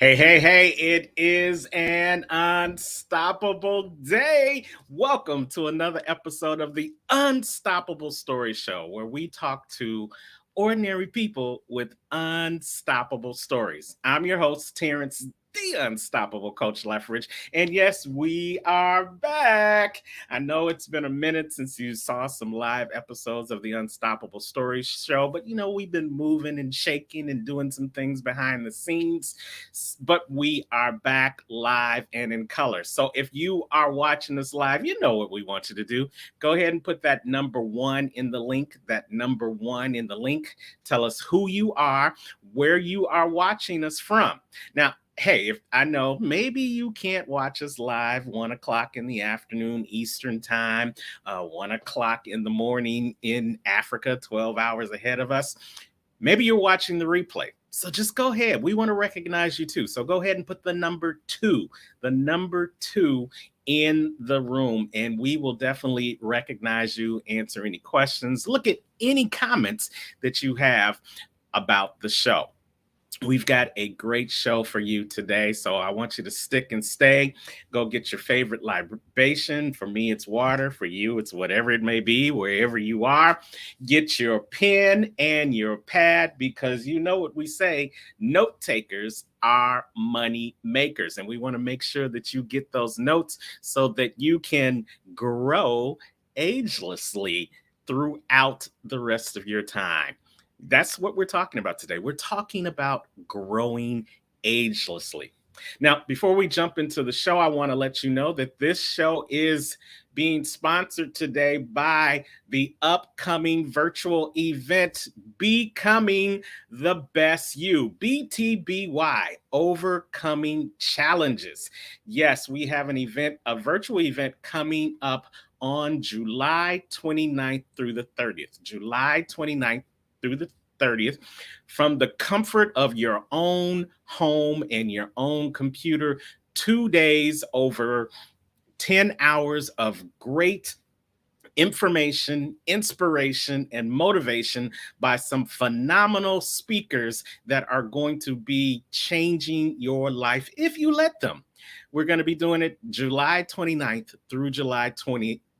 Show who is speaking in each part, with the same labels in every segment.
Speaker 1: Hey, it is an unstoppable day. Welcome to another episode of the Unstoppable Story Show, where we talk to ordinary people with unstoppable stories. I'm your host, Terrence, the Unstoppable Coach Leffridge. And yes, we are back. I know it's been a minute since you saw some live episodes of the Unstoppable Story Show, but we've been moving and shaking and doing some things behind the scenes, but we are back live and in color. So if you are watching this live, you know what we want you to do. Go ahead and put that number one in the link, Tell us who you are, where you are watching us from. Now, hey, if I know maybe you can't watch us live 1 o'clock in the afternoon Eastern time, 1 o'clock in the morning in Africa, 12 hours ahead of us. Maybe you're watching the replay. So just go ahead. We want to recognize you too. So go ahead and put the number two in the room, and we will definitely recognize you, answer any questions, look at any comments that you have about the show. We've got a great show for you today, so I want you to stick and stay. Go get your favorite libation. For me, it's water. For you, it's whatever it may be, wherever you are. Get your pen and your pad, because you know what we say, note takers are money makers. And we want to make sure that you get those notes so that you can grow agelessly throughout the rest of your time. That's what we're talking about today. We're talking about growing agelessly. Now, before we jump into the show, I want to let you know that this show is being sponsored today by the upcoming virtual event, Becoming the Best You, BTBY, Overcoming Challenges. Yes, we have a virtual event coming up on July 29th through the 30th. July 29th through the 30th, from the comfort of your own home and your own computer. 2 days, over 10 hours of great information, inspiration, and motivation by some phenomenal speakers that are going to be changing your life if you let them. We're going to be doing it July 29th through July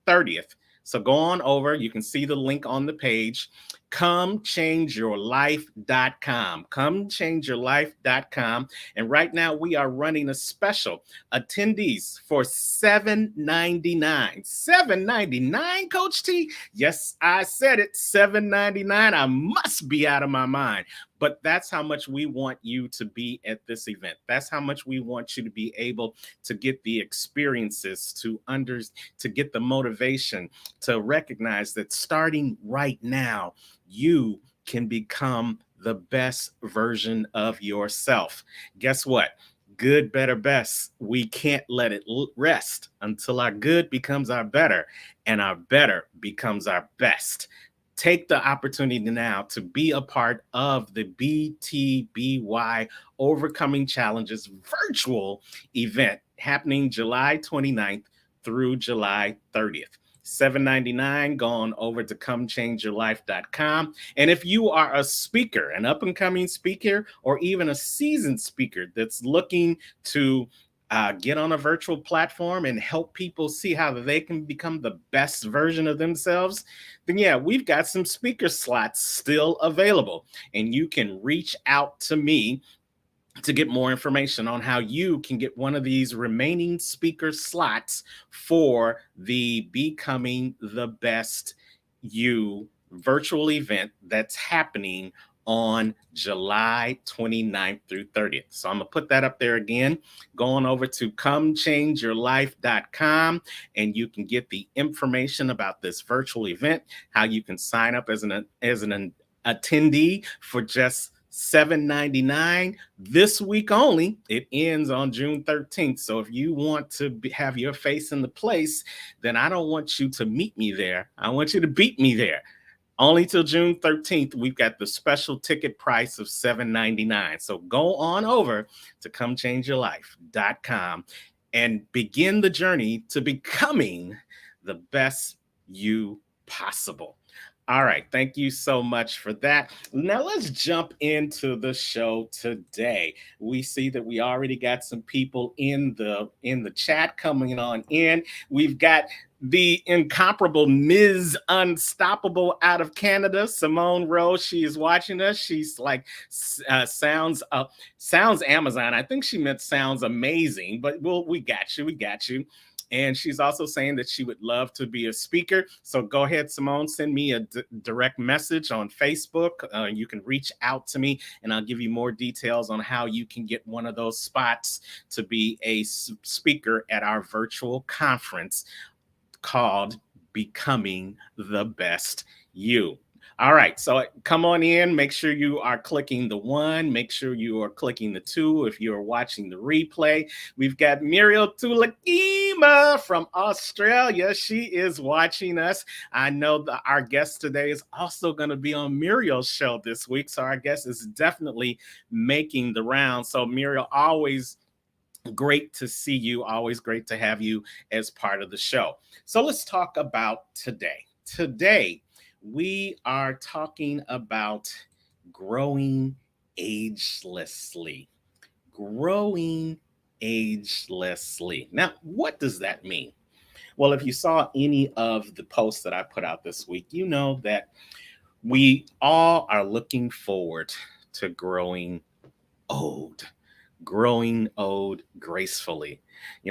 Speaker 1: 30th. So go on over. You can see the link on the page. ComeChangeYourLife.com. ComeChangeYourLife.com. And right now we are running a special. Attendees for $7.99. $7.99, Coach T? Yes, I said it. $7.99. I must be out of my mind. But that's how much we want you to be at this event. That's how much we want you to be able to get the experiences, to get the motivation, to recognize that starting right now, you can become the best version of yourself. Guess what? Good, better, best. We can't let it rest until our good becomes our better and our better becomes our best. Take the opportunity now to be a part of the BTBY Overcoming Challenges virtual event happening July 29th through July 30th. $7.99. Go on over to ComeChangeYourLife.com. And if you are a speaker, an up-and-coming speaker, or even a seasoned speaker that's looking to get on a virtual platform and help people see how they can become the best version of themselves, then yeah, we've got some speaker slots still available. And you can reach out to me to get more information on how you can get one of these remaining speaker slots for the Becoming the Best You virtual event that's happening on July 29th through 30th. So I'm going to put that up there again. Go on over to ComeChangeYourLife.com and you can get the information about this virtual event, how you can sign up as an attendee for just $7.99 this week only. It ends on June 13th. So if you want to have your face in the place, then I don't want you to meet me there. I want you to beat me there. Only till June 13th, we've got the special ticket price of $7.99. So go on over to ComeChangeYourLife.com and begin the journey to becoming the best you possible. All right. Thank you so much for that. Now let's jump into the show today. We see that we already got some people in the chat coming on in. We've got the incomparable Ms. Unstoppable out of Canada, Simone Rose. She is watching us. She's like sounds Amazon. I think she meant sounds amazing, but we got you. We got you. And she's also saying that she would love to be a speaker. So go ahead, Simone, send me a direct message on Facebook. You can reach out to me and I'll give you more details on how you can get one of those spots to be a speaker at our virtual conference called Becoming the Best You. All right, so come on in. Make sure you are clicking the 1. Make sure you are clicking the 2 if you're watching the replay. We've got Muriel Tulakima from Australia. She is watching us. I know that our guest today is also going to be on Muriel's show this week, so our guest is definitely making the round. So Muriel, always great to see you. Always great to have you as part of the show. So let's talk about today. Today, we are talking about growing agelessly. Growing agelessly. Now, what does that mean? Well, if you saw any of the posts that I put out this week, you know that we all are looking forward to growing old. Growing old gracefully.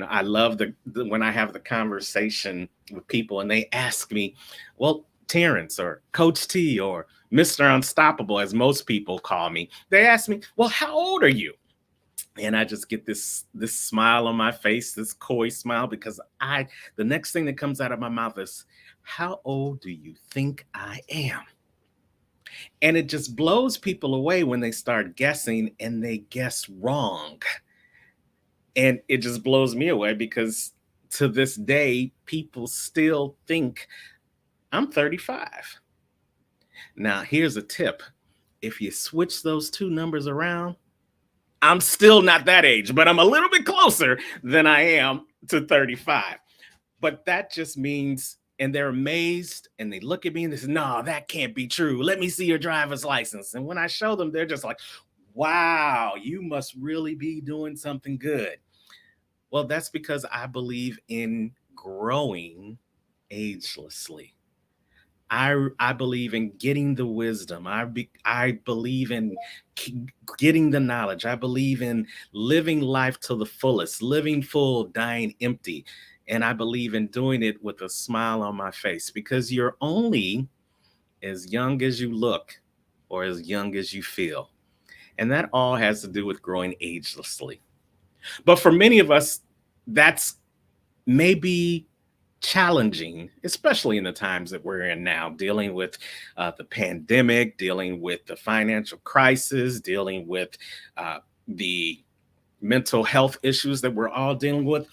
Speaker 1: I love the when I have the conversation with people and they ask me, well, Terrence or Coach T or Mr. Unstoppable, as most people call me, they ask me, well, how old are you? And I just get this smile on my face, this coy smile, because the next thing that comes out of my mouth is, how old do you think I am? And it just blows people away when they start guessing and they guess wrong. And it just blows me away because to this day, people still think I'm 35. Now, here's a tip. If you switch those two numbers around, I'm still not that age, but I'm a little bit closer than I am to 35. But that just means, and they're amazed and they look at me and they say, no, that can't be true. Let me see your driver's license. And when I show them, they're just like, wow, you must really be doing something good. Well, that's because I believe in growing agelessly. I believe in getting the wisdom. I believe in getting the knowledge. I believe in living life to the fullest, living full, dying empty. And I believe in doing it with a smile on my face because you're only as young as you look or as young as you feel. And that all has to do with growing agelessly. But for many of us, that's maybe challenging, especially in the times that we're in now, dealing with the pandemic, dealing with the financial crisis, dealing with the mental health issues that we're all dealing with.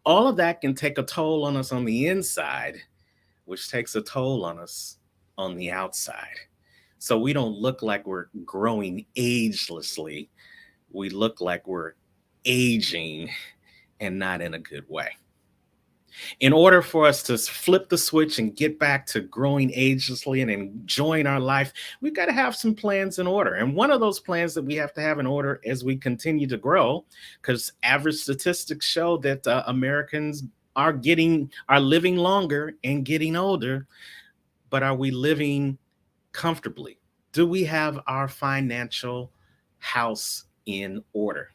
Speaker 1: All of that can take a toll on us on the inside, which takes a toll on us on the outside. So we don't look like we're growing agelessly. We look like we're aging and not in a good way. In order for us to flip the switch and get back to growing agelessly and enjoying our life, we've got to have some plans in order. And one of those plans that we have to have in order as we continue to grow, because average statistics show that Americans are living longer and getting older, but are we living comfortably? Do we have our financial house in order?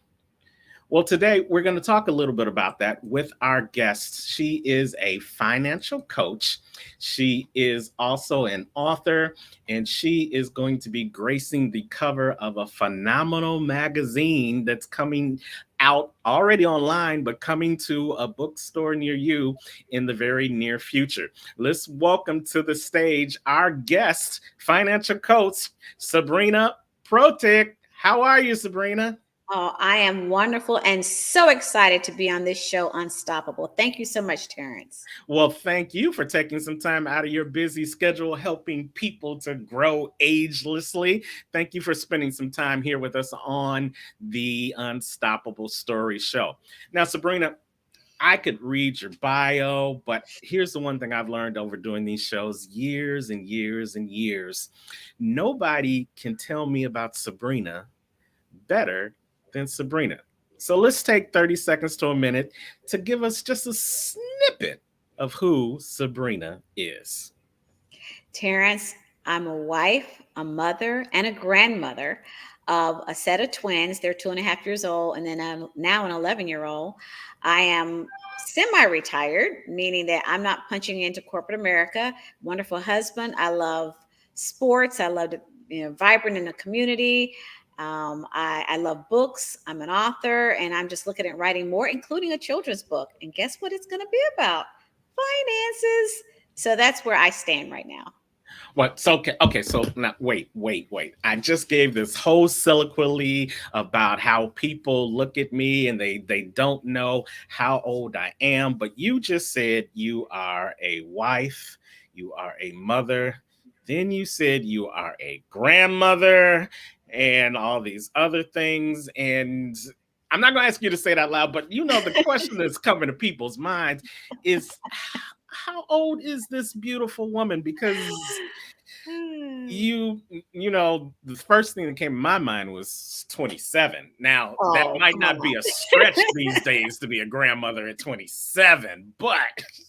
Speaker 1: Well, today we're going to talk a little bit about that with our guest. She is a financial coach. She is also an author, and she is going to be gracing the cover of a phenomenal magazine that's coming out already online, but coming to a bookstore near you in the very near future. Let's welcome to the stage our guest, financial coach, Sabrina Protic. How are you, Sabrina?
Speaker 2: Oh, I am wonderful and so excited to be on this show, Unstoppable. Thank you so much, Terrence.
Speaker 1: Well, thank you for taking some time out of your busy schedule helping people to grow agelessly. Thank you for spending some time here with us on the Unstoppable Story Show. Now, Sabrina, I could read your bio, but here's the one thing I've learned over doing these shows years and years and years. Nobody can tell me about Sabrina better than Sabrina. So let's take 30 seconds to a minute to give us just a snippet of who Sabrina is.
Speaker 2: Terrence, I'm a wife, a mother, and a grandmother of a set of twins. They're 2.5 years old, and then I'm now an 11-year-old. I am semi-retired, meaning that I'm not punching into corporate America. Wonderful husband. I love sports. I love to, vibrant in the community. I love books. I'm an author, and I'm just looking at writing more, including a children's book. And guess what it's going to be about? Finances. So that's where I stand right now.
Speaker 1: What? So okay, okay. So now, wait. I just gave this whole soliloquy about how people look at me and they don't know how old I am. But you just said you are a wife, you are a mother. Then you said you are a grandmother and all these other things. And I'm not going to ask you to say it out loud, but the question that's coming to people's minds is how old is this beautiful woman? Because you the first thing that came to my mind was 27. Now that
Speaker 2: Oh,
Speaker 1: might
Speaker 2: come on
Speaker 1: not be a stretch these days to be a grandmother at 27, but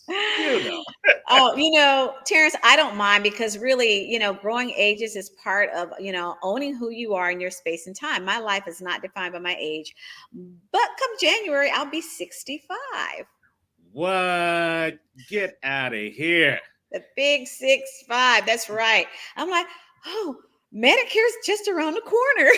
Speaker 1: you know
Speaker 2: now. Oh, Terrence, I don't mind because really, growing ages is part of, owning who you are in your space and time. My life is not defined by my age, but come January, I'll be 65.
Speaker 1: what, get out of here.
Speaker 2: The big 6'5". That's right. I'm like, oh, Medicare's just around the corner.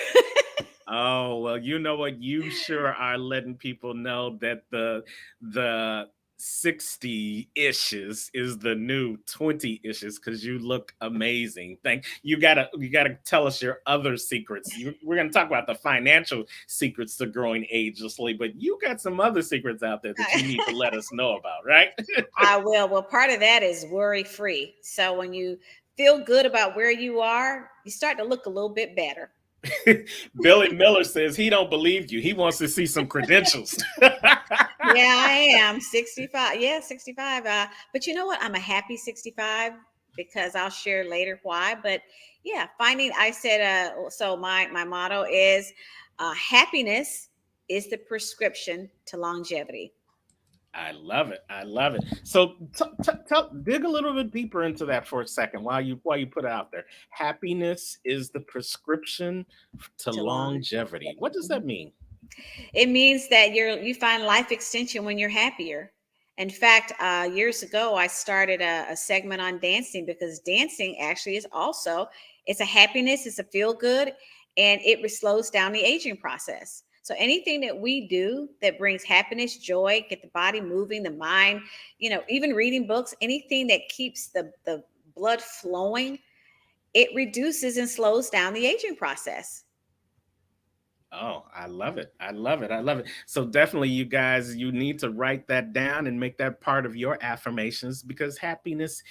Speaker 1: Oh, well, you know what? You sure are letting people know that the 60 ishes is the new 20 ishes because you look amazing. Thank you gotta tell us your other secrets. We're gonna talk about the financial secrets to growing agelessly, but you got some other secrets out there that you need to let us know about, right?
Speaker 2: I will. Well, part of that is worry free. So when you feel good about where you are, you start to look a little bit better.
Speaker 1: Billy Miller says he don't believe you. He wants to see some credentials.
Speaker 2: Yeah, I am 65. Yeah, 65. But you know what? I'm a happy 65 because I'll share later why. But yeah, I said, so my motto is happiness is the prescription to longevity.
Speaker 1: I love it. I love it. So dig a little bit deeper into that for a second while you put it out there. Happiness is the prescription to
Speaker 2: To
Speaker 1: longevity.
Speaker 2: longevity.
Speaker 1: What does
Speaker 2: Mhm.
Speaker 1: that mean?
Speaker 2: It means that you find life extension when you're happier. In fact, years ago, I started a segment on dancing because dancing actually is also it's a happiness, it's a feel good, and it slows down the aging process. So anything that we do that brings happiness, joy, get the body moving, the mind, even reading books, anything that keeps the blood flowing, it reduces and slows down the aging process.
Speaker 1: Oh, I love it. I love it. I love it. So definitely you guys you need to write that down and make that part of your affirmations because happiness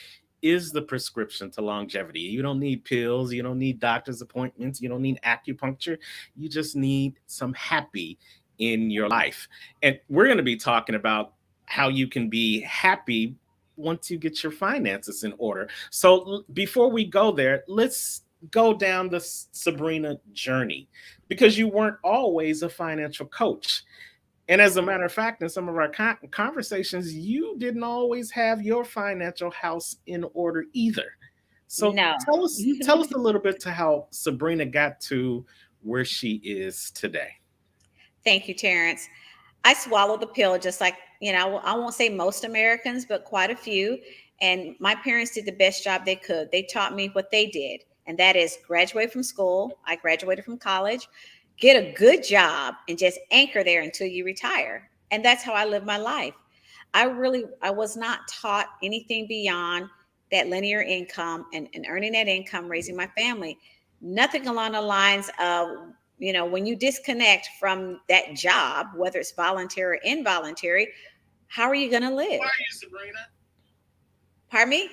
Speaker 1: is the prescription to longevity. You don't need pills, you don't need doctor's appointments, you don't need acupuncture. You just need some happy in your life. And we're going to be talking about how you can be happy once you get your finances in order. So before we go there, let's go down the Sabrina journey because you weren't always a financial coach. And as a matter of fact, in some of our conversations, you didn't always have your financial house in order either. So
Speaker 2: No.
Speaker 1: tell us a little bit to how Sabrina got to where she is today.
Speaker 2: Thank you, Terrence. I swallowed the pill just like, I won't say most Americans, but quite a few. And my parents did the best job they could. They taught me what they did, and that is graduate from school. I graduated from college, get a good job, and just anchor there until you retire. And that's how I live my life. I was not taught anything beyond that linear income and earning that income, raising my family. Nothing along the lines of, when you disconnect from that job, whether it's voluntary or involuntary, how are you going to
Speaker 1: Who are
Speaker 2: live?
Speaker 1: you, Sabrina?
Speaker 2: Pardon me?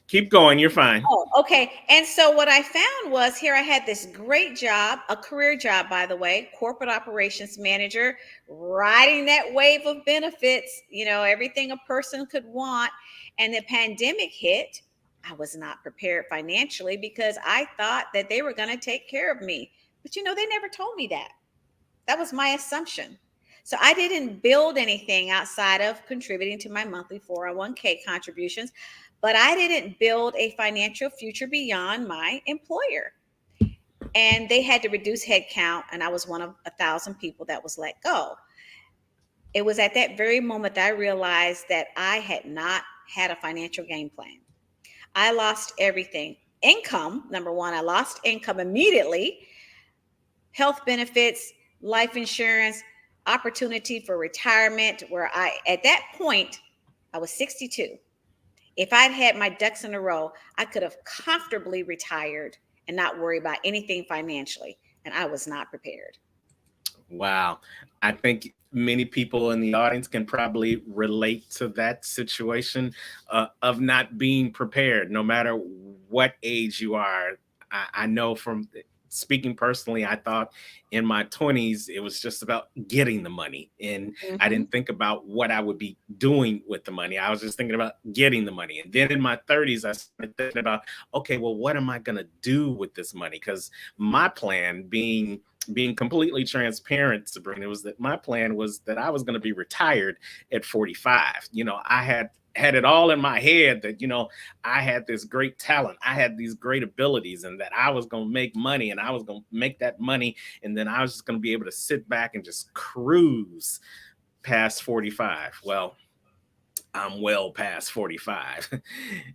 Speaker 1: Keep going. You're fine.
Speaker 2: Oh, okay. And so what I found was here I had this great job, a career job, by the way, corporate operations manager, riding that wave of benefits, everything a person could want. And the pandemic hit. I was not prepared financially because I thought that they were going to take care of me. But they never told me that. That was my assumption. So I didn't build anything outside of contributing to my monthly 401k contributions, but I didn't build a financial future beyond my employer. And they had to reduce headcount, and I was one of 1,000 people that was let go. It was at that very moment that I realized that I had not had a financial game plan. I lost everything. Income, number one, I lost income immediately, health benefits, life insurance, opportunity for retirement, where at that point, I was 62. If I'd had my ducks in a row, I could have comfortably retired and not worry about anything financially. And I was not prepared.
Speaker 1: Wow. I think many people in the audience can probably relate to that situation of not being prepared, no matter what age you are. I know from speaking personally, I thought in my 20s, it was just about getting the money. And I
Speaker 2: Mm-hmm.
Speaker 1: didn't think about what I would be doing with the money. I was just thinking about getting the money. And then in my 30s, I started thinking about, okay, well, what am I going to do with this money? Because my plan being completely transparent, Sabrina, was that my plan was that I was going to be retired at 45. I had it all in my head that, I had this great talent, I had these great abilities, and that I was going to make money, and I was going to make that money. And then I was just going to be able to sit back and just cruise past 45. Well, I'm well past 45.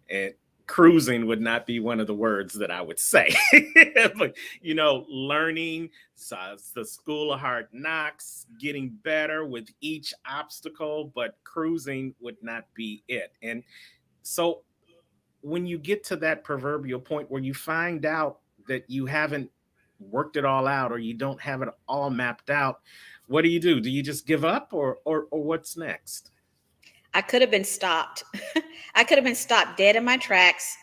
Speaker 1: And cruising would not be one of the words that I would say. But, learning the school of hard knocks, getting better with each obstacle, but cruising would not be it. And so when you get to that proverbial point where you find out that you haven't worked it all out, or you don't have it all mapped out, what do? Do you just give up, or what's next?
Speaker 2: I could have been stopped. I could have been stopped dead in my tracks,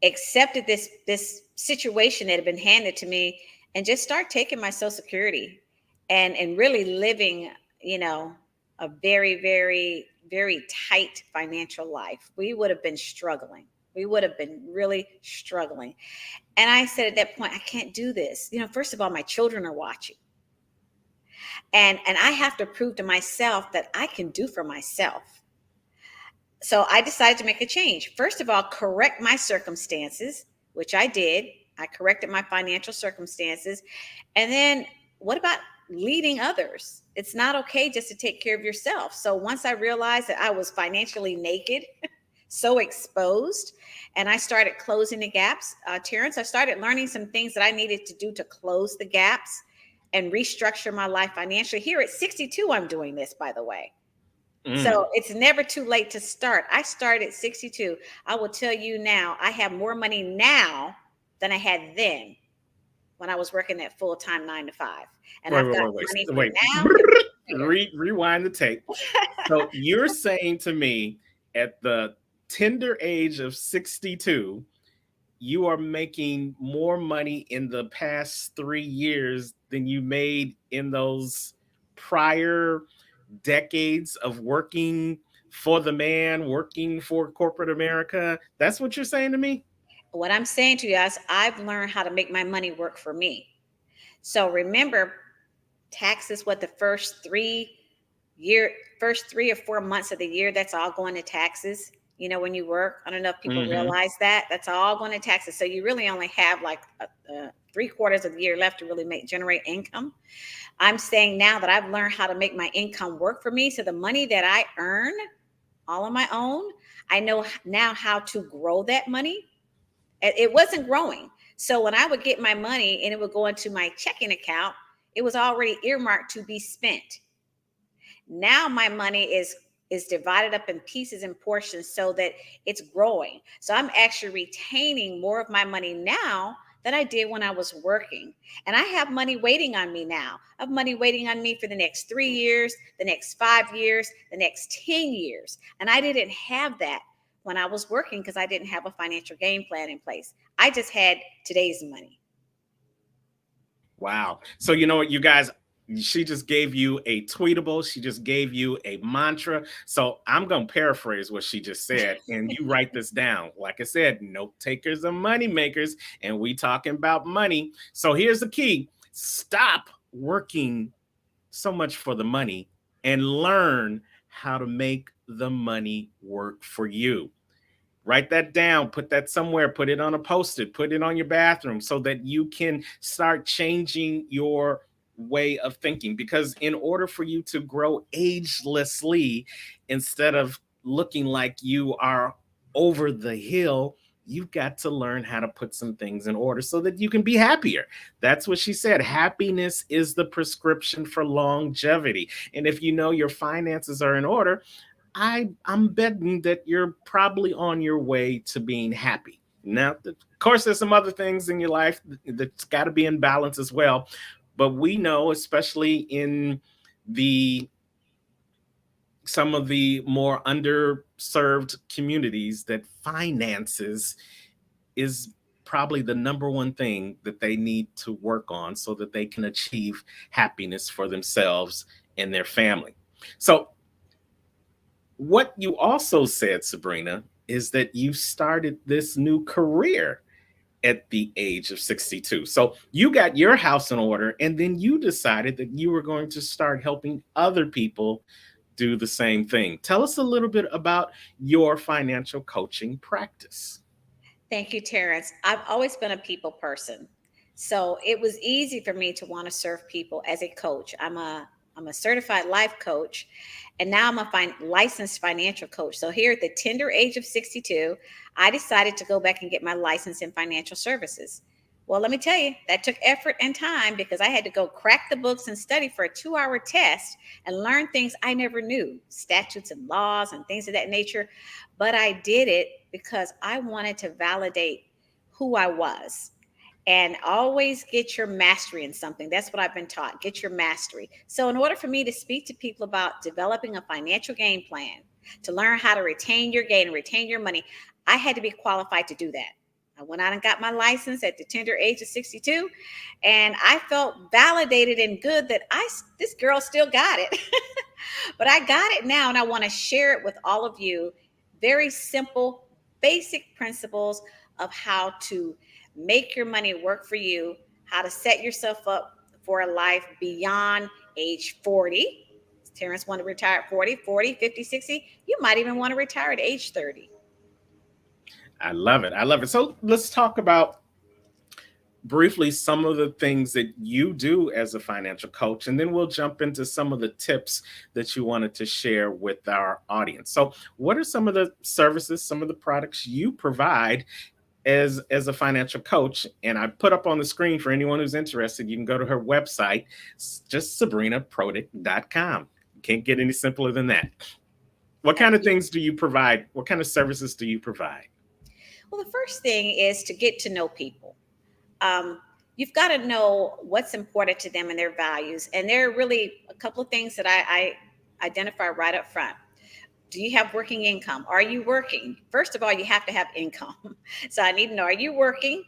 Speaker 2: accepted this situation that had been handed to me, and just start taking my Social Security and really living, a very, very, very tight financial life. We would have been struggling. We would have been really struggling. And I said at that point, I can't do this. First of all, my children are watching. And I have to prove to myself that I can do for myself. So I decided to make a change. First of all, correct my circumstances, which I did. I corrected my financial circumstances. And then what about leading others? It's not okay just to take care of yourself. So once I realized that I was financially naked, so exposed, and I started closing the gaps, Terrence, I started learning some things that I needed to do to close the gaps and restructure my life financially. Here at 62, I'm doing this, by the way.
Speaker 1: Mm.
Speaker 2: So it's never too late to start. I started at 62. I will tell you now, I have more money now than I had then when I was working that full time 9 to 5. And
Speaker 1: Wait,
Speaker 2: I've
Speaker 1: wait,
Speaker 2: got
Speaker 1: wait,
Speaker 2: money for
Speaker 1: wait,
Speaker 2: now and
Speaker 1: wait.
Speaker 2: later.
Speaker 1: Rewind the tape. So you're saying to me at the tender age of 62, you are making more money in the past 3 years than you made in those prior decades of working for the man, working for corporate America. That's what you're saying to me?
Speaker 2: What I'm saying to you guys, I've learned how to make my money work for me. So remember, taxes, what the year, first 3 or 4 months of the year, that's all going to taxes. When you work, I don't know if people
Speaker 1: Mm-hmm.
Speaker 2: realize that that's all going to taxes. So you really only have like 3 quarters of the year left to really generate income. I'm saying now that I've learned how to make my income work for me. So the money that I earn all on my own, I know now how to grow that money. It wasn't growing. So when I would get my money and it would go into my checking account, it was already earmarked to be spent. Now my money is divided up in pieces and portions so that it's growing. So I'm actually retaining more of my money now than I did when I was working. And I have money waiting on me now. I have money waiting on me for the next 3 years, the next 5 years, the next 10 years. And I didn't have that when I was working because I didn't have a financial game plan in place. I just had today's money.
Speaker 1: Wow. So you know what, you guys, she just gave you a tweetable. She just gave you a mantra. So I'm going to paraphrase what she just said, and you write this down. Like I said, note takers are money makers, and we talking about money. So here's the key: stop working so much for the money and learn how to make the money work for you. Write that down, put that somewhere, put it on a post-it, put it on your bathroom so that you can start changing your way of thinking. Because in order for you to grow agelessly, instead of looking like you are over the hill, you've got to learn how to put some things in order so that you can be happier. That's what she said. Happiness is the prescription for longevity. And if you know your finances are in order, I'm betting that you're probably on your way to being happy. Now, of course, there's some other things in your life that's got to be in balance as well. But we know, especially in the some of the more underserved communities, that finances is probably the number one thing that they need to work on so that they can achieve happiness for themselves and their family. So what you also said, Sabrina, is that you started this new career at the age of 62. So you got your house in order, and then you decided that you were going to start helping other people do the same thing. Tell us a little bit about your financial coaching practice.
Speaker 2: Thank you, Terrence. I've always been a people person. So it was easy for me to want to serve people as a coach. I'm a certified life coach, and now I'm a licensed financial coach. So here at the tender age of 62, I decided to go back and get my license in financial services. Well, let me tell you, that took effort and time because I had to go crack the books and study for a 2 hour test and learn things I never knew, statutes and laws and things of that nature. But I did it because I wanted to validate who I was, and always get your mastery in something. That's what I've been taught. Get your mastery. So, in order for me to speak to people about developing a financial game plan, to learn how to retain your gain and retain your money, I had to be qualified to do that. I went out and got my license at the tender age of 62, and I felt validated and good that this girl still got it. But I got it now, and I want to share it with all of you. Very simple, basic principles of how to make your money work for you, how to set yourself up for a life beyond age 40. Terrence wanted to retire at 40, 40, 50, 60. You might even want to retire at age 30.
Speaker 1: I love it. I love it. So let's talk about briefly some of the things that you do as a financial coach, and then we'll jump into some of the tips that you wanted to share with our audience. So what are some of the services, some of the products you provide as a financial coach? And I put up on the screen for anyone who's interested, you can go to her website, just sabrinaprotic.com. Can't get any simpler than that. What kind of things do you provide? What kind of services do you provide?
Speaker 2: Well, the first thing is to get to know people. um, you've got to know what's important to them and their values. And there are really a couple of things that I identify right up front. Do you have working income? Are you working? First of all, you have to have income. So I need to know, are you working?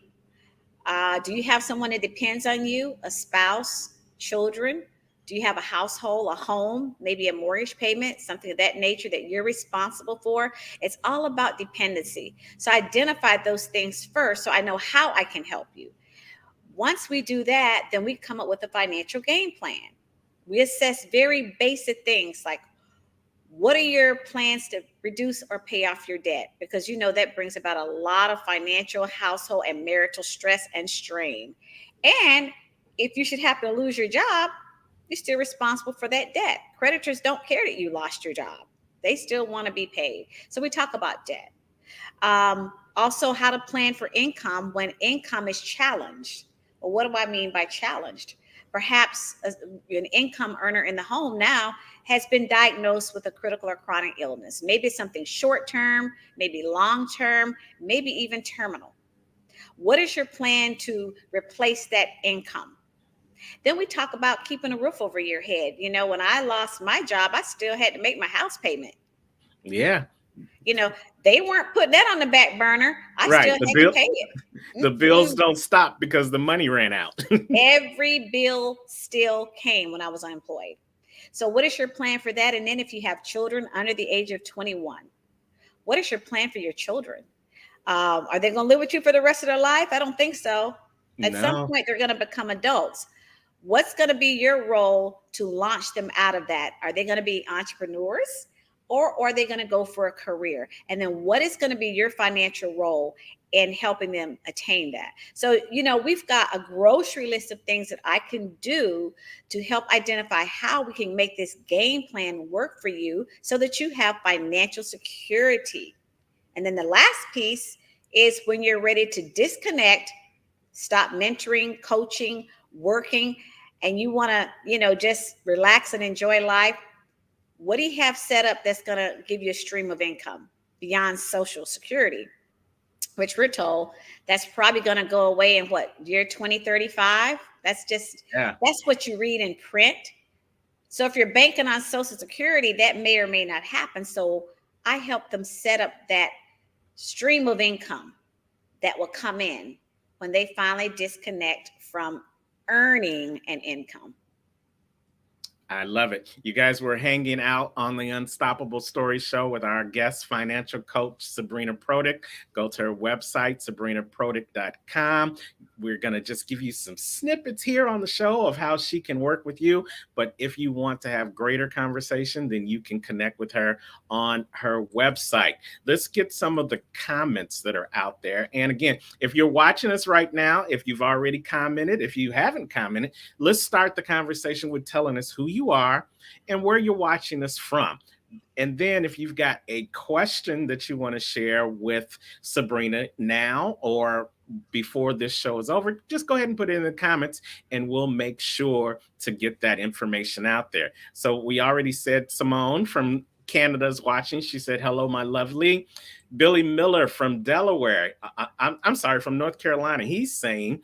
Speaker 2: Do you have someone that depends on you, a spouse, children? Do you have a household, a home, maybe a mortgage payment, something of that nature that you're responsible for? It's all about dependency. So identify those things first so I know how I can help you. Once we do that, then we come up with a financial game plan. We assess very basic things like, what are your plans to reduce or pay off your debt? Because you know that brings about a lot of financial, household, and marital stress and strain. And if you should happen to lose your job, you're still responsible for that debt. Creditors don't care that you lost your job, they still want to be paid. So we talk about debt. Also, how to plan for income when income is challenged. Well, what do I mean by challenged? Perhaps an income earner in the home now has been diagnosed with a critical or chronic illness. Maybe something short term, maybe long term, maybe even terminal. What is your plan to replace that income? Then we talk about keeping a roof over your head. You know, when I lost my job, I still had to make my house payment.
Speaker 1: Yeah.
Speaker 2: You know, they weren't putting that on the back burner. I still
Speaker 1: Right.
Speaker 2: had to pay it.
Speaker 1: The bills
Speaker 2: Mm-mm.
Speaker 1: don't stop because the money ran out.
Speaker 2: Every bill still came when I was unemployed. So, what is your plan for that? And then, if you have children under the age of 21, what is your plan for your children? Are they going to live with you for the rest of their life? I don't think so. At some
Speaker 1: No.
Speaker 2: point, they're going to become adults. What's going to be your role to launch them out of that? Are they going to be entrepreneurs, or are they going to go for a career? And then what is going to be your financial role in helping them attain that? So, we've got a grocery list of things that I can do to help identify how we can make this game plan work for you so that you have financial security. And then the last piece is when you're ready to disconnect, stop mentoring, coaching, working, and you want to, just relax and enjoy life. What do you have set up that's going to give you a stream of income beyond Social Security, which we're told that's probably going to go away in what, year 2035?
Speaker 1: Yeah.
Speaker 2: That's what you read in print. So if you're banking on Social Security, that may or may not happen. So I help them set up that stream of income that will come in when they finally disconnect from earning an income.
Speaker 1: I love it. You guys were hanging out on the Unstoppable Story Show with our guest financial coach, Sabrina Protic. Go to her website, sabrinaprotic.com. We're going to just give you some snippets here on the show of how she can work with you. But if you want to have greater conversation, then you can connect with her on her website. Let's get some of the comments that are out there. And again, if you're watching us right now, if you've already commented, if you haven't commented, let's start the conversation with telling us who you are and where you're watching us from. And then if you've got a question that you want to share with Sabrina now or before this show is over, just go ahead and put it in the comments and we'll make sure to get that information out there. So we already said Simone from Canada's watching. She said, hello, my lovely. Billy Miller from Delaware. I'm sorry, from North Carolina. He's saying,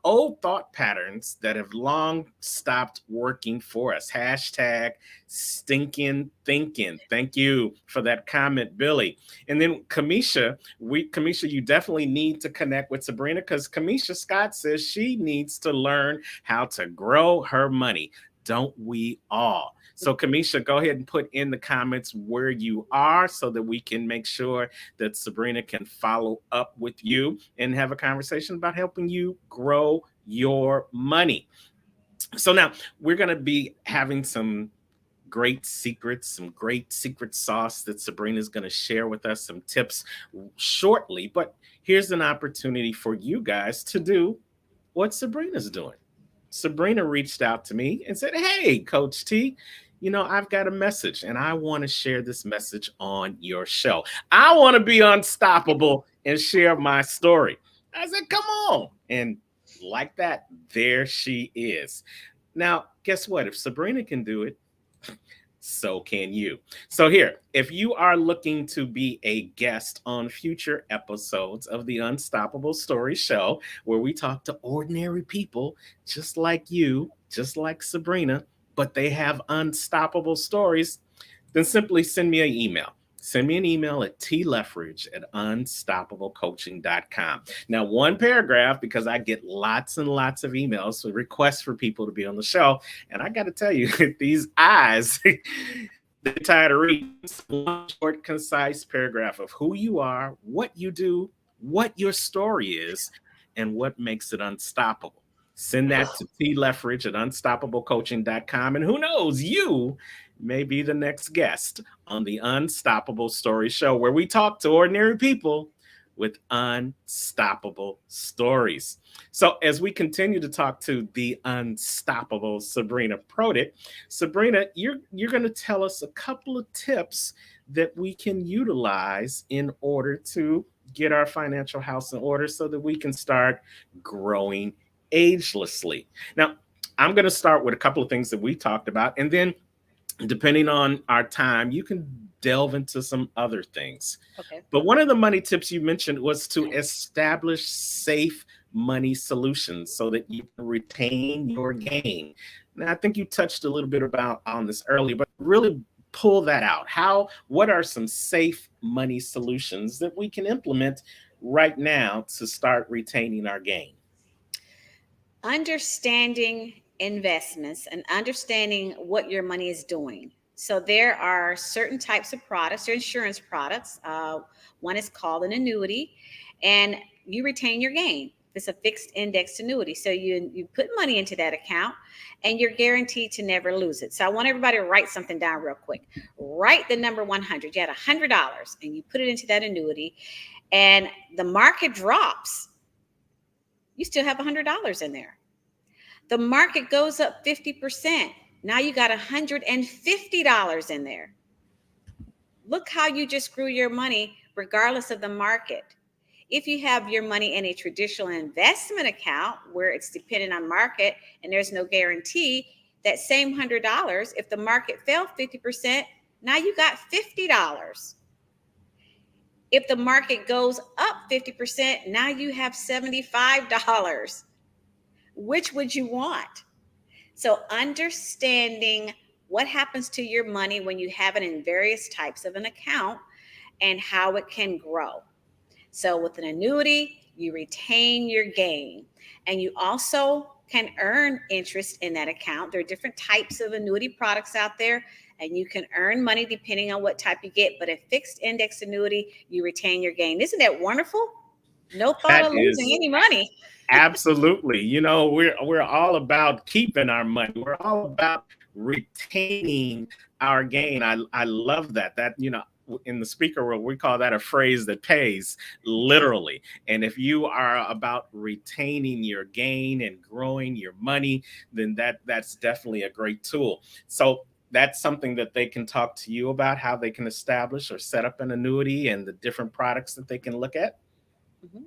Speaker 1: old thought patterns that have long stopped working for us. Hashtag stinking thinking. Thank you for that comment, Billy. And then Kamisha, you definitely need to connect with Sabrina because Kamisha Scott says she needs to learn how to grow her money. Don't we all? So, Kamisha, go ahead and put in the comments where you are so that we can make sure that Sabrina can follow up with you and have a conversation about helping you grow your money. So now we're going to be having some great secrets, some great secret sauce that Sabrina is going to share with us, some tips shortly. But here's an opportunity for you guys to do what Sabrina's doing. Sabrina reached out to me and said, hey, Coach T, I've got a message and I want to share this message on your show. I want to be unstoppable and share my story. I said, come on. And like that, there she is. Now, guess what? If Sabrina can do it, so can you. So here, if you are looking to be a guest on future episodes of the Unstoppable Story Show, where we talk to ordinary people just like you, just like Sabrina, but they have unstoppable stories, then simply send me an email. Send me an email at tleffridge@unstoppablecoaching.com. Now, one paragraph, because I get lots and lots of emails, so requests for people to be on the show. And I got to tell you, these eyes, they're tired of reading. One short, concise paragraph of who you are, what you do, what your story is, and what makes it unstoppable. Send that to tleffridge@unstoppablecoaching.com. And who knows, you may be the next guest on the Unstoppable Story Show, where we talk to ordinary people with unstoppable stories. So as we continue to talk to the unstoppable Sabrina Protic, Sabrina, you're going to tell us a couple of tips that we can utilize in order to get our financial house in order so that we can start growing agelessly. Now, I'm going to start with a couple of things that we talked about, and then depending on our time, you can delve into some other things.
Speaker 2: Okay.
Speaker 1: But one of the money tips you mentioned was to establish safe money solutions so that you can retain your gain. Now, I think you touched a little bit about on this earlier, but really pull that out? What are some safe money solutions that we can implement right now to start retaining our gain?
Speaker 2: Understanding investments and understanding what your money is doing. So there are certain types of products or insurance products. One is called an annuity, and you retain your gain. It's a fixed index annuity. So you put money into that account and you're guaranteed to never lose it. So I want everybody to write something down real quick. Write the number 100. You had $100 and you put it into that annuity, and the market drops. You still have $100 in there. The market goes up 50%. Now you got $150 in there. Look how you just grew your money regardless of the market. If you have your money in a traditional investment account where it's dependent on market and there's no guarantee, that same $100, if the market fell 50%, now you got $50. If the market goes up 50%, now you have $75. Which would you want? So, understanding what happens to your money when you have it in various types of an account and how it can grow. So, with an annuity, you retain your gain, and you also can earn interest in that account. There are different types of annuity products out there, and you can earn money depending on what type you get. But a fixed index annuity, you retain your gain. Isn't that wonderful? No thought
Speaker 1: That
Speaker 2: of losing
Speaker 1: is
Speaker 2: any money.
Speaker 1: absolutely. We're all about keeping our money. We're all about retaining our gain. I love that. In the speaker world, we call that a phrase that pays, literally. And if you are about retaining your gain and growing your money, then that's definitely a great tool. So that's something that they can talk to you about, how they can establish or set up an annuity and the different products that they can look at.
Speaker 2: Mhm.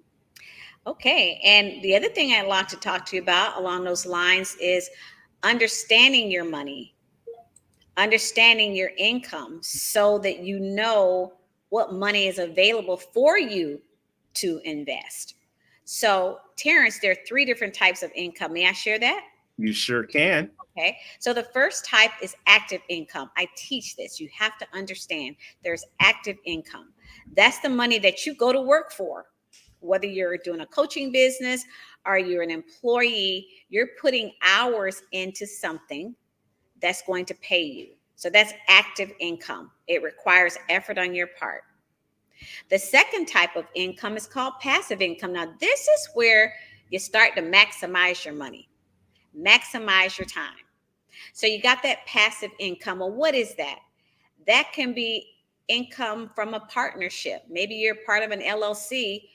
Speaker 2: Okay. And the other thing I'd like to talk to you about along those lines is understanding your money, understanding your income so that you know what money is available for you to invest. So, Terrence, there are three different types of income. May I share that?
Speaker 1: You sure can.
Speaker 2: Okay. So the first type is active income. I teach this. You have to understand there's active income. That's the money that you go to work for. Whether you're doing a coaching business or you're an employee, you're putting hours into something that's going to pay you. So that's active income. It requires effort on your part. The second type of income is called passive income. Now, this is where you start to maximize your money, maximize your time. So you got that passive income. Well, what is that? That can be income from a partnership. Maybe you're part of an LLC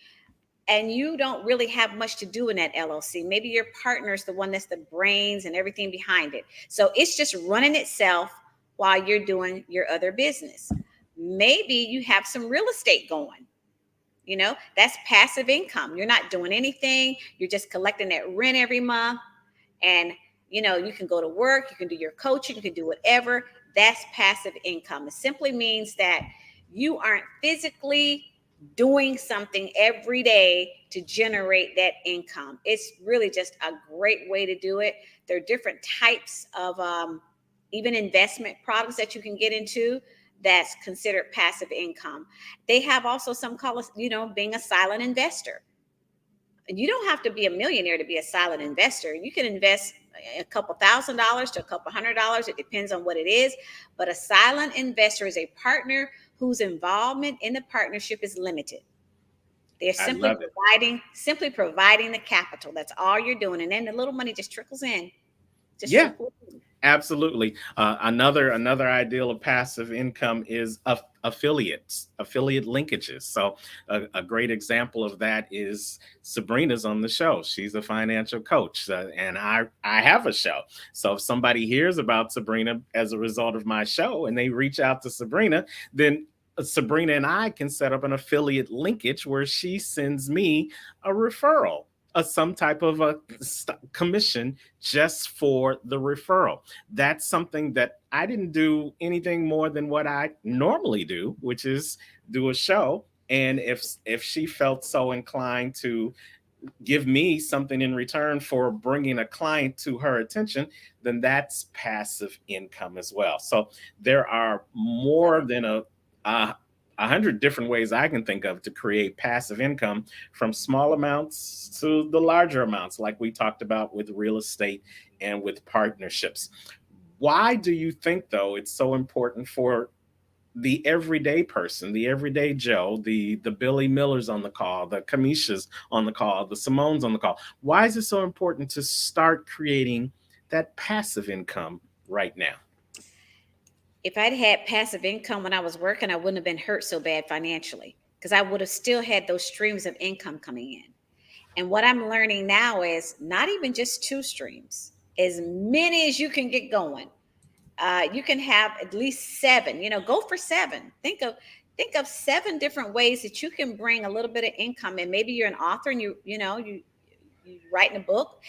Speaker 2: and you don't really have much to do in that LLC. Maybe your partner is the one that's the brains and everything behind it. So it's just running itself while you're doing your other business. Maybe you have some real estate going. That's passive income. You're not doing anything. You're just collecting that rent every month. And you can go to work, you can do your coaching, you can do whatever. That's passive income. It simply means that you aren't physically doing something every day to generate that income. It's really just a great way to do it. There are different types of even investment products that you can get into that's considered passive income. They have also some call it, being a silent investor. You don't have to be a millionaire to be a silent investor. You can invest a couple $1,000s to a couple $100. It depends on what it is. But a silent investor is a partner whose involvement in the partnership is limited. They're
Speaker 1: I
Speaker 2: simply
Speaker 1: love it.
Speaker 2: providing the capital. That's all you're doing. And then the little money just trickles in. Just
Speaker 1: Yeah,
Speaker 2: trickles in.
Speaker 1: absolutely. Another ideal of passive income is affiliate linkages. So a great example of that is Sabrina's on the show. She's a financial coach, and I have a show. So if somebody hears about Sabrina as a result of my show and they reach out to Sabrina, then Sabrina and I can set up an affiliate linkage where she sends me a referral, some type of a commission just for the referral. That's something that I didn't do anything more than what I normally do, which is do a show. And if she felt so inclined to give me something in return for bringing a client to her attention, then that's passive income as well. So there are
Speaker 2: Love
Speaker 1: more
Speaker 2: it.
Speaker 1: than a, a hundred different ways I can think of to create passive income, from small amounts to the larger amounts, like we talked about with real estate and with partnerships. Why do you think, though, it's so important for the everyday person, the everyday Joe, the Billy Millers on the call, the Kamishas on the call, the Simones on the call? Why is it so important to start creating that passive income right now?
Speaker 2: If I'd had passive income when I was working, I wouldn't have been hurt so bad financially because I would have still had those streams of income coming in. And what I'm learning now is not even just two streams, as many as you can get going. You can have at least seven. Go for seven. Think of seven different ways that you can bring a little bit of income. And maybe you're an author and you writing a book.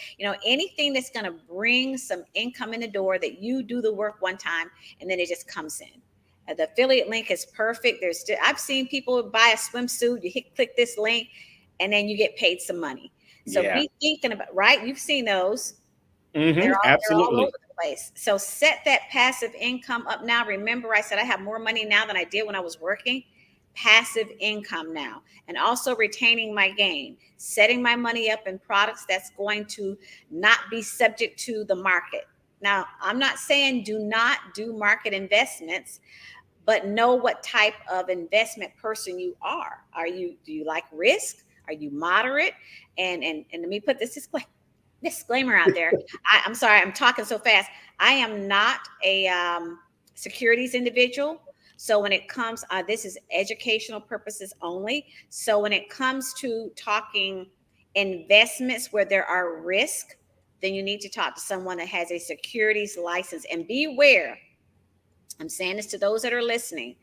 Speaker 2: Anything that's going to bring some income in the door, that you do the work one time and then it just comes in. The affiliate link is perfect. I've seen people buy a swimsuit. You click this link, and then you get paid some money. So
Speaker 1: Yeah.
Speaker 2: be thinking about, right. You've seen those. They're all over
Speaker 1: Absolutely.
Speaker 2: the place. So set that passive income up now. Remember, I said I have more money now than I did when I was working. Passive income now, and also retaining my gain, setting my money up in products that's going to not be subject to the market. Now, I'm not saying do not do market investments, but know what type of investment person you are. Do you like risk? Are you moderate? And let me put this disclaimer out there. I'm sorry, I'm talking so fast. I am not a securities individual. So when it comes, this is educational purposes only. So when it comes to talking investments where there are risks, then you need to talk to someone that has a securities license. And beware, I'm saying this to those that are listening.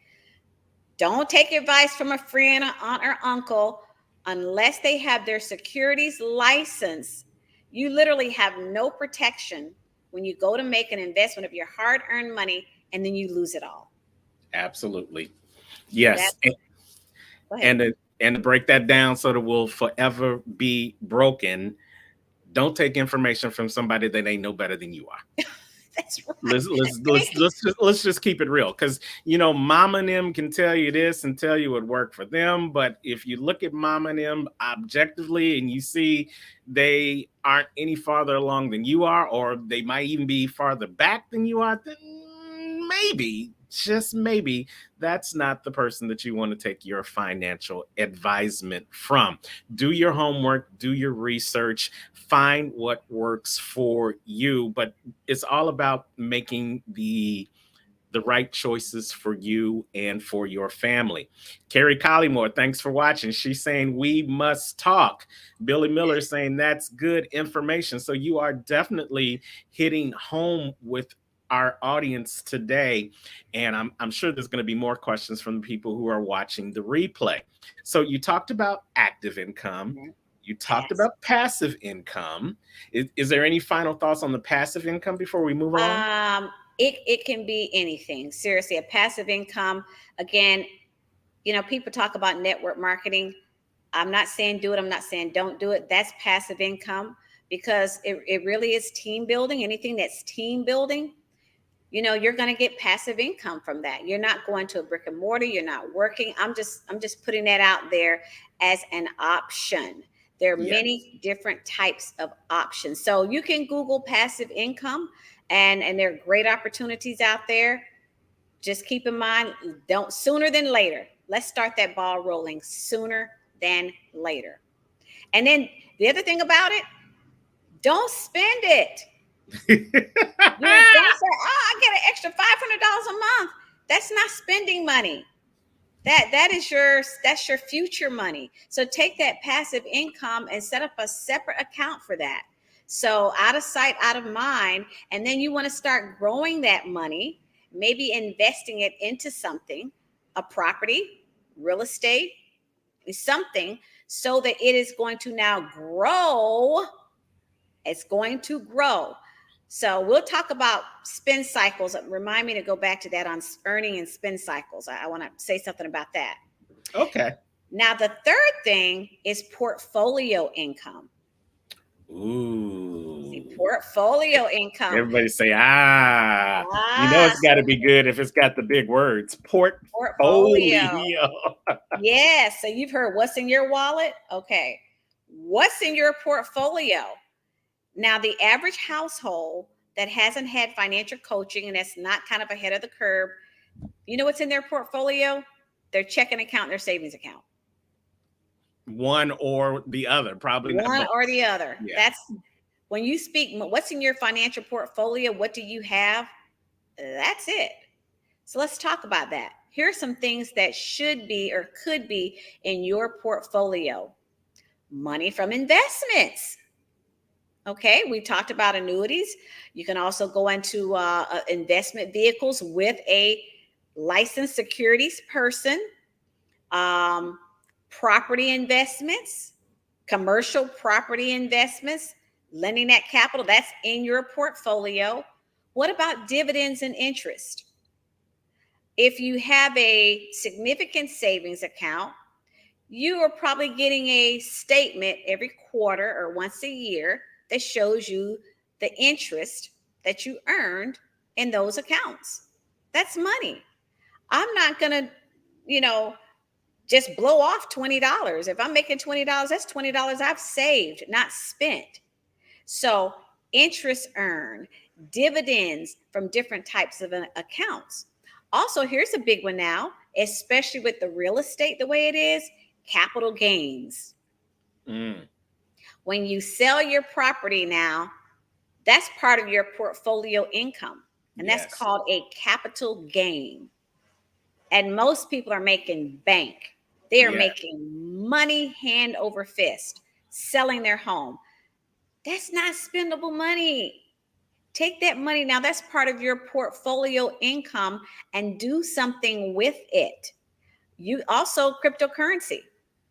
Speaker 2: Don't take advice from a friend, or aunt, or uncle unless they have their securities license. You literally have no protection when you go to make an investment of your hard earned money and then you lose it all.
Speaker 1: Absolutely.
Speaker 2: That
Speaker 1: Yes.
Speaker 2: Go ahead.
Speaker 1: And to break that down so that we'll forever be broken, don't take information from somebody that ain't no better than you are.
Speaker 2: That's right.
Speaker 1: Let's just keep it real, because mama and them can tell you this and tell you it worked for them, but if you look at mama and them objectively and you see they aren't any farther along than you are, or they might even be farther back than you are, then maybe, just maybe, that's not the person that you want to take your financial advisement from. Do your homework, do your research, find what works for you, but it's all about making the right choices for you and for your family. Carrie Collymore, thanks for watching. She's saying we must talk. Billy Miller saying that's good information. So you are definitely hitting home with our audience today. And I'm sure there's going to be more questions from the people who are watching the replay. So you talked about active income. You talked
Speaker 2: Pass.
Speaker 1: about passive income. Is there any final thoughts on the passive income before we move along?
Speaker 2: It can be anything. Seriously, a passive income. Again, people talk about network marketing. I'm not saying do it. I'm not saying don't do it. That's passive income because it really is team building. Anything that's team building, you're going to get passive income from that. You're not going to a brick and mortar. You're not working. I'm just putting that out there as an option. There are
Speaker 1: Yes.
Speaker 2: many different types of options. So you can Google passive income, and there are great opportunities out there. Just keep in mind, don't sooner than later. Let's start that ball rolling sooner than later. And then the other thing about it, don't spend it. Don't say, "Oh, I get an extra $500 a month." That's not spending money. That's your future money. So take that passive income and set up a separate account for that. So out of sight, out of mind, and then you want to start growing that money, maybe investing it into something, a property, real estate, something, so that it is going to now grow. It's going to grow. So we'll talk about spend cycles. Remind me to go back to that on earning and spend cycles. I want to say something about that.
Speaker 1: Okay.
Speaker 2: Now, the third thing is portfolio income. See,
Speaker 1: Ooh.
Speaker 2: portfolio income.
Speaker 1: Everybody say,
Speaker 2: Ah,
Speaker 1: it's got to be good if it's got the big words.
Speaker 2: portfolio.
Speaker 1: Portfolio.
Speaker 2: Yeah. So you've heard what's in your wallet? Okay. What's in your portfolio? Now, the average household that hasn't had financial coaching and that's not kind of ahead of the curve, you know what's in their portfolio? Their checking account and their savings account.
Speaker 1: One or the other, probably not
Speaker 2: One
Speaker 1: both.
Speaker 2: or the other.
Speaker 1: Yeah.
Speaker 2: That's when you speak, what's in your financial portfolio? What do you have? That's it. So let's talk about that. Here are some things that should be or could be in your portfolio. Money from investments. Okay, we talked about annuities. You can also go into investment vehicles with a licensed securities person, um, property investments, commercial property investments, lending that capital, that's in your portfolio. What about dividends and interest? If you have a significant savings account, you are probably getting a statement every quarter or once a year that shows you the interest that you earned in those accounts. That's money. I'm not going to, you know, just blow off $20. If I'm making $20, that's $20 I've saved, not spent. So, interest earned, dividends from different types of accounts. Also, here's a big one now, especially with the real estate the way it is, capital gains.
Speaker 1: Mm,
Speaker 2: When you sell your property now, that's part of your portfolio income, and that's
Speaker 1: yes.
Speaker 2: called a capital gain. And most people are making bank. They are
Speaker 1: Yeah.
Speaker 2: making money hand over fist, selling their home. That's not spendable money. Take that money now, that's part of your portfolio income, and do something with it. You also cryptocurrency.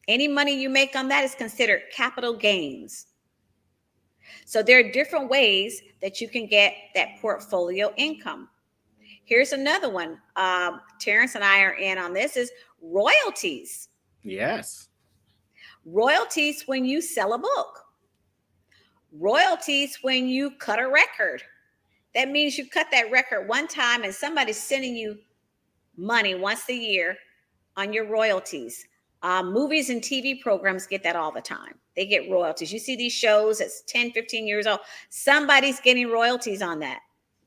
Speaker 2: Any money you make on that is considered capital gains. So there are different ways that you can get that portfolio income. Here's another one. Terrence and I are in on this is royalties.
Speaker 1: Yes.
Speaker 2: Royalties when you sell a book. Royalties when you cut a record. That means you cut that record one time and somebody's sending you money once a year on your royalties. Movies and TV programs get that all the time. They get royalties. You see these shows that's 10, 15 years old. Somebody's getting royalties on that.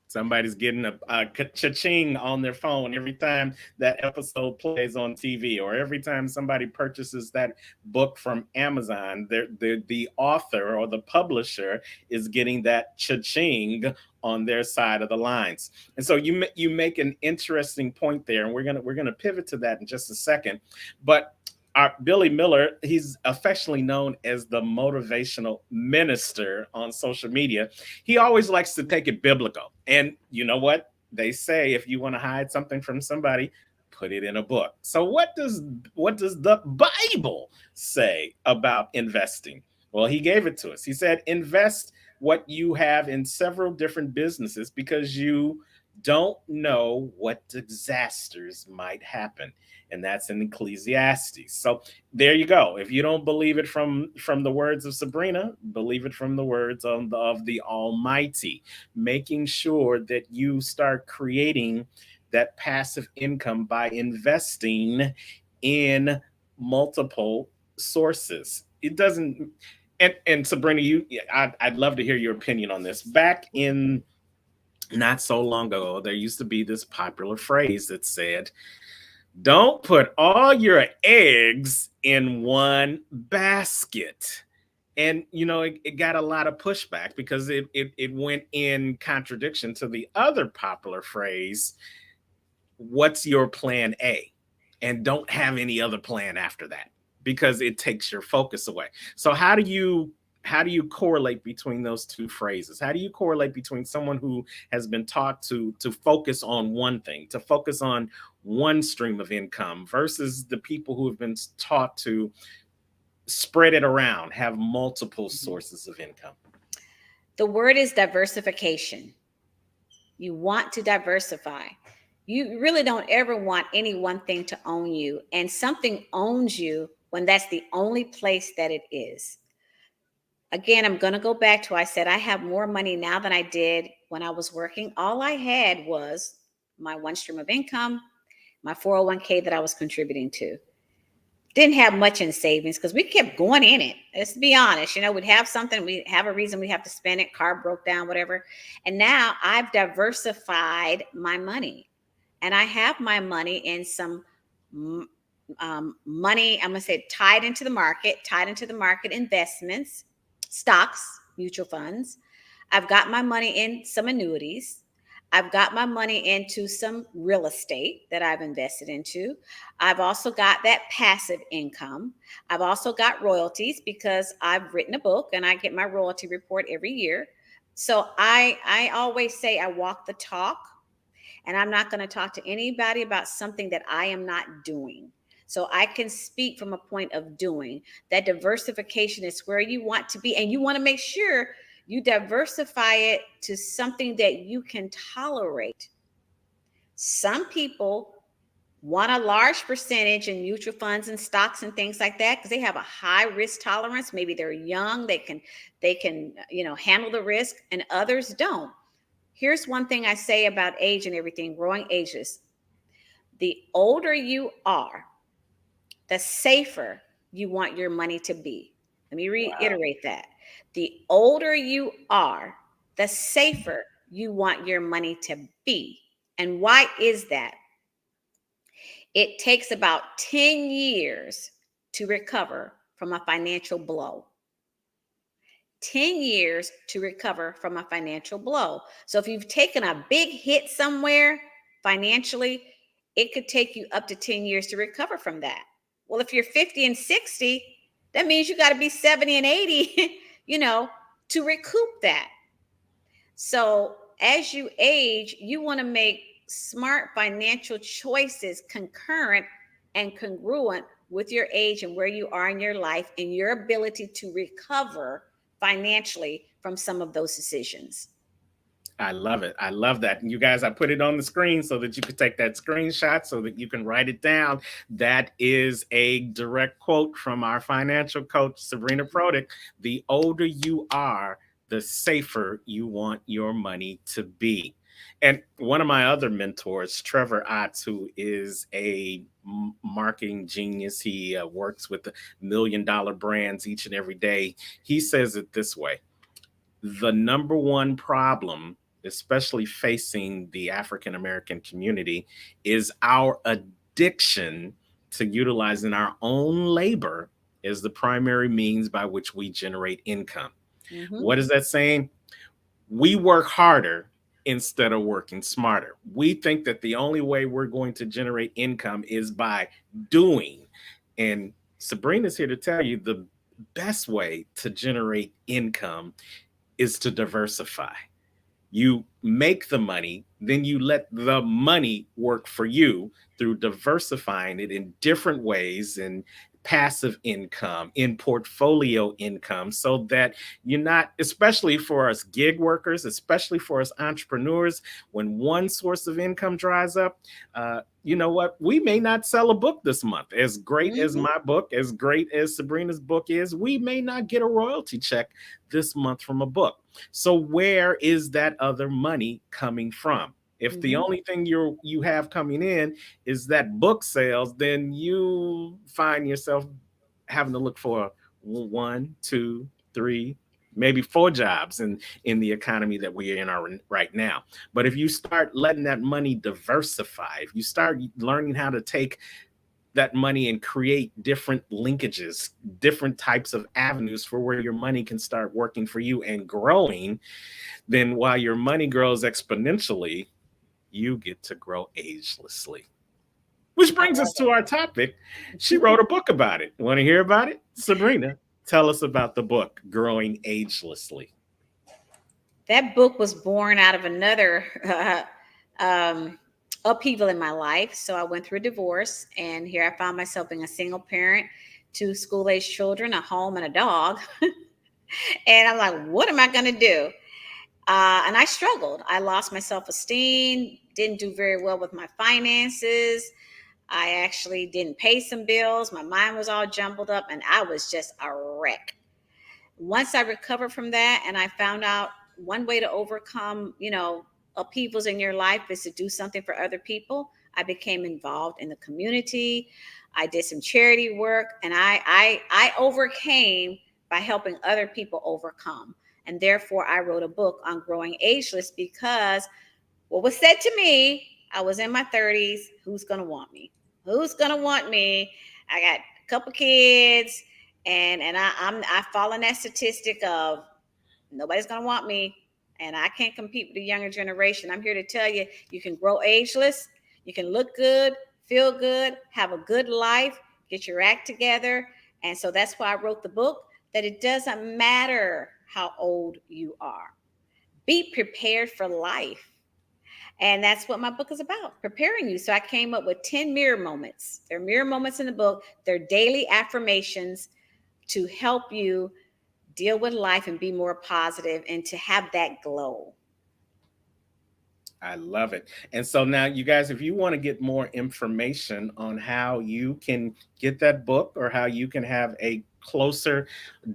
Speaker 1: Somebody's getting a cha-ching on their phone every time that episode plays on TV, or every time somebody purchases that book from Amazon. The author or the publisher is getting that cha-ching on their side of the lines. And so you make an interesting point there, and we're gonna pivot to that in just a second. But our Billy Miller, he's affectionately known as the motivational minister on social media. He always likes to take it biblical. And you know what? They say if you want to hide something from somebody, put it in a book. So what does the Bible say about investing? Well, he gave it to us. He said, invest what you have in several different businesses because you don't know what disasters might happen, and that's in Ecclesiastes. So there you go. If you don't believe it from the words of Sabrina, believe it from the words of the Almighty. Making sure that you start creating that passive income by investing in multiple sources. It doesn't. And Sabrina, I'd love to hear your opinion on this. Back in not so long ago, there used to be this popular phrase that said, don't put all your eggs in one basket. And it got a lot of pushback because it went in contradiction to the other popular phrase, what's your plan A? And don't have any other plan after that, because it takes your focus away. So how do you correlate between those two phrases? How do you correlate between someone who has been taught to focus on one thing, to focus on one stream of income, versus the people who have been taught to spread it around, have multiple sources of income?
Speaker 2: The word is diversification. You want to diversify. You really don't ever want any one thing to own you, and something owns you when that's the only place that it is. Again, I'm going to go back to I said I have more money now than I did when I was working. All I had was my one stream of income, my 401k that I was contributing to. Didn't have much in savings because we kept going in it. Let's be honest. We'd have something, we have a reason we have to spend it, car broke down, whatever. And now I've diversified my money. And I have my money in some money, I'm going to say tied into the market investments, stocks, mutual funds. I've got my money in some annuities. I've got my money into some real estate that I've invested into. I've also got that passive income. I've also got royalties because I've written a book and I get my royalty report every year. So I always say I walk the talk, and I'm not going to talk to anybody about something that I am not doing. So I can speak from a point of doing. That diversification is where you want to be, and you want to make sure you diversify it to something that you can tolerate. Some people want a large percentage in mutual funds and stocks and things like that because they have a high risk tolerance. Maybe they're young, they can handle the risk, and others don't. Here's one thing I say about age and everything, growing ages. The older you are, the safer you want your money to be. Let me reiterate that. The older you are, the safer you want your money to be. And why is that? It takes about 10 years to recover from a financial blow. 10 years to recover from a financial blow. So if you've taken a big hit somewhere financially, it could take you up to 10 years to recover from that. Well, if you're 50 and 60, that means you got to be 70 and 80, to recoup that. So as you age, you want to make smart financial choices concurrent and congruent with your age and where you are in your life and your ability to recover financially from some of those decisions.
Speaker 1: I love it. I love that. And you guys, I put it on the screen so that you can take that screenshot so that you can write it down. That is a direct quote from our financial coach, Sabrina Protic. The older you are, the safer you want your money to be. And one of my other mentors, Trevor Otts, who is a marketing genius, he works with $1 million brands each and every day. He says it this way: the number one problem, especially facing the African American community, is our addiction to utilizing our own labor as the primary means by which we generate income.
Speaker 2: Mm-hmm.
Speaker 1: What is that saying? We work harder instead of working smarter. We think that the only way we're going to generate income is by doing. And Sabrina's here to tell you the best way to generate income is to diversify. You make the money, then you let the money work for you through diversifying it in different ways, and passive income, in portfolio income, so that you're not, especially for us gig workers, especially for us entrepreneurs, when one source of income dries up, you know what? We may not sell a book this month. As great as
Speaker 2: Mm-hmm.
Speaker 1: my book, as great as Sabrina's book is, we may not get a royalty check this month from a book. So where is that other money coming from? If the
Speaker 2: Mm-hmm.
Speaker 1: only thing you have coming in is that book sales, then you find yourself having to look for one, two, three, maybe four jobs in the economy that we are in right now. But if you start letting that money diversify, if you start learning how to take that money and create different linkages, different types of avenues for where your money can start working for you and growing, then while your money grows exponentially, you get to grow agelessly. Which
Speaker 2: I
Speaker 1: brings us
Speaker 2: love
Speaker 1: to our topic. She
Speaker 2: it.
Speaker 1: wrote a book about it. Want to hear about it? Sabrina, tell us about the book, Growing Agelessly.
Speaker 2: That book was born out of another upheaval in my life. So I went through a divorce, and here I found myself being a single parent, two school age children, a home, and a dog. And I'm like, what am I going to do? And I struggled. I lost my self esteem, didn't do very well with my finances. I actually didn't pay some bills. My mind was all jumbled up and I was just a wreck. Once I recovered from that and I found out one way to overcome, upheavals in your life is to do something for other people, I became involved in the community. I did some charity work and I overcame by helping other people overcome. And therefore I wrote a book on growing ageless because what was said to me, I was in my 30s, who's going to want me? Who's going to want me? I got a couple kids and I fall in that statistic of nobody's going to want me and I can't compete with the younger generation. I'm here to tell you, you can grow ageless, you can look good, feel good, have a good life, get your act together. And so that's why I wrote the book, that it doesn't matter how old you are. Be prepared for life. And that's what my book is about, preparing you. So I came up with 10 mirror moments. There are mirror moments in the book. They're daily affirmations to help you deal with life and be more positive and to have that glow.
Speaker 1: I love it. And so now, you guys, if you want to get more information on how you can get that book or how you can have a closer,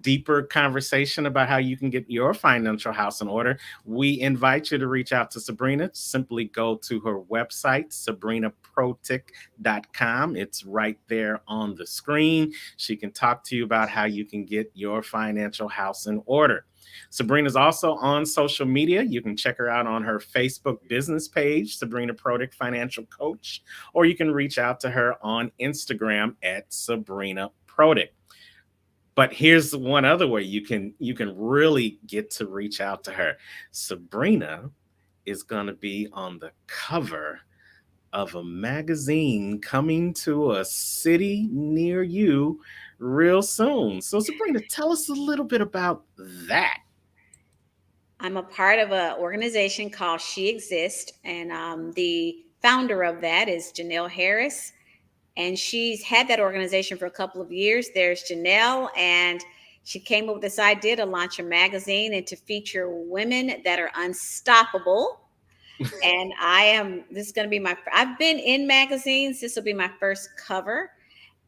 Speaker 1: deeper conversation about how you can get your financial house in order, we invite you to reach out to Sabrina. Simply go to her website, sabrinaprotic.com. It's right there on the screen. She can talk to you about how you can get your financial house in order. Sabrina's also on social media. You can check her out on her Facebook business page, Sabrina Protic Financial Coach, or you can reach out to her on Instagram at Sabrina Protic. But here's one other way you can really get to reach out to her. Sabrina is going to be on the cover of a magazine coming to a city near you real soon. So Sabrina, tell us a little bit about that.
Speaker 2: I'm a part of an organization called She Exists, and the founder of that is Janelle Harris, and she's had that organization for a couple of years. There's Janelle, and she came up with this idea to launch a magazine and to feature women that are unstoppable. And this is going to be I've been in magazines. This will be my first cover.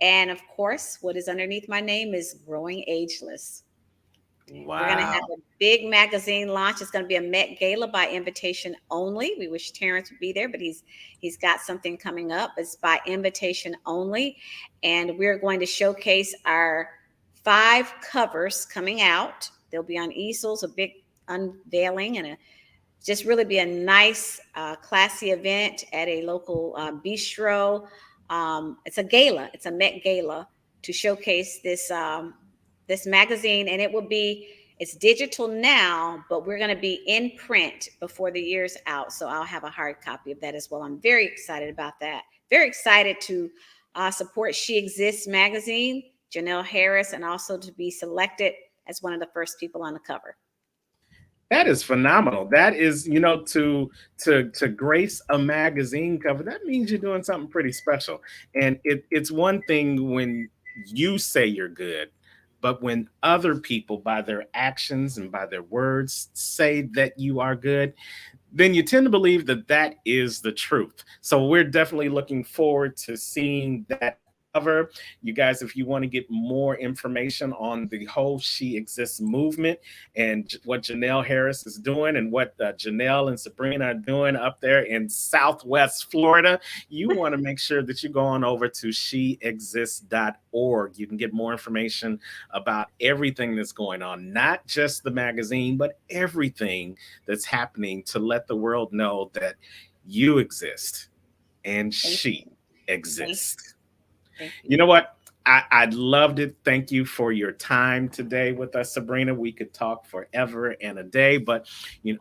Speaker 2: And of course, what is underneath my name is Growing Ageless. We're going to have
Speaker 1: Wow.
Speaker 2: a big magazine launch. It's going to be a Met Gala by invitation only. We wish Terrence would be there, but he's got something coming up. It's by invitation only, and we're going to showcase our 5 covers coming out. They'll be on easels, a big unveiling, and just really be a nice, classy event at a local bistro. It's a gala. It's a Met Gala to showcase this magazine, and it's digital now, but we're going to be in print before the year's out. So I'll have a hard copy of that as well. I'm very excited about that. Very excited to support She Exists magazine, Janelle Harris, and also to be selected as one of the first people on the cover.
Speaker 1: That is phenomenal. That is, to grace a magazine cover, that means you're doing something pretty special. And it's one thing when you say you're good, but when other people, by their actions and by their words, say that you are good, then you tend to believe that that is the truth. So we're definitely looking forward to seeing that cover. You guys, if you want to get more information on the whole She Exists movement and what Janelle Harris is doing and what Janelle and Sabrina are doing up there in Southwest Florida, you want to make sure that you go on over to sheexists.org. You can get more information about everything that's going on, not just the magazine, but everything that's happening to let the world know that you exist and
Speaker 2: Thank
Speaker 1: she
Speaker 2: you. Thank,
Speaker 1: exists.
Speaker 2: thank you.
Speaker 1: You know what? I loved it. Thank you for your time today with us, Sabrina. We could talk forever and a day, but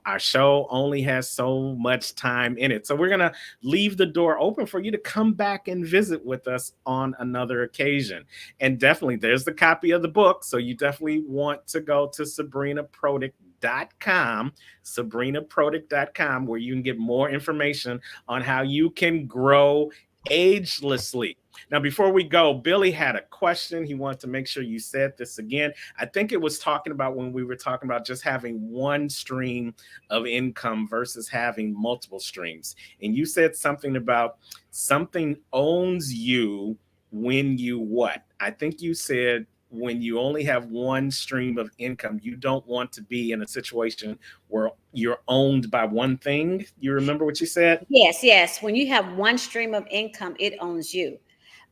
Speaker 1: our show only has so much time in it. So we're gonna leave the door open for you to come back and visit with us on another occasion. And definitely, there's the copy of the book. So you definitely want to go to sabrinaprotic.com, sabrinaprotic.com, where you can get more information on how you can grow agelessly. Now, before we go, Billy had a question. He wanted to make sure you said this again. I think it was talking about when we were talking about just having one stream of income versus having multiple streams. And you said something about something owns you when you what? I think you said when you only have one stream of income, you don't want to be in a situation where you're owned by one thing. You remember what you said?
Speaker 2: Yes, yes. When you have one stream of income, it owns you.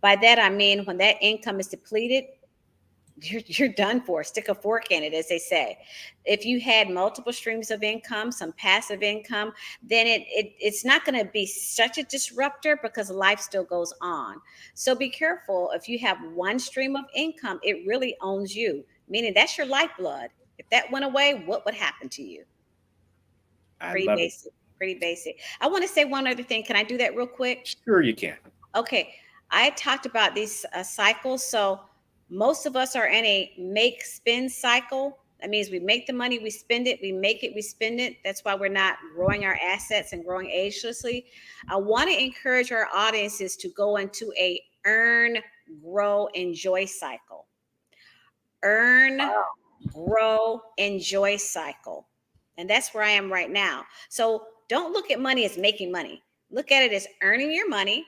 Speaker 2: By that I mean when that income is depleted, you're done for. Stick a fork in it, as they say. If you had multiple streams of income, some passive income, then it's not going to be such a disruptor because life still goes on. So be careful. If you have one stream of income, it really owns you, meaning that's your lifeblood. If that went away, what would happen to you?
Speaker 1: I
Speaker 2: Pretty
Speaker 1: love it.
Speaker 2: basic. Pretty basic. I want to say one other thing. Can I do that real quick?
Speaker 1: Sure, you can.
Speaker 2: Okay, I talked about these cycles. So most of us are in a make spend cycle. That means we make the money, we spend it, we make it, we spend it. That's why we're not growing our assets and growing agelessly. I want to encourage our audiences to go into a earn, grow, enjoy cycle. Earn, grow, enjoy cycle. And that's where I am right now. So don't look at money as making money. Look at it as earning your money,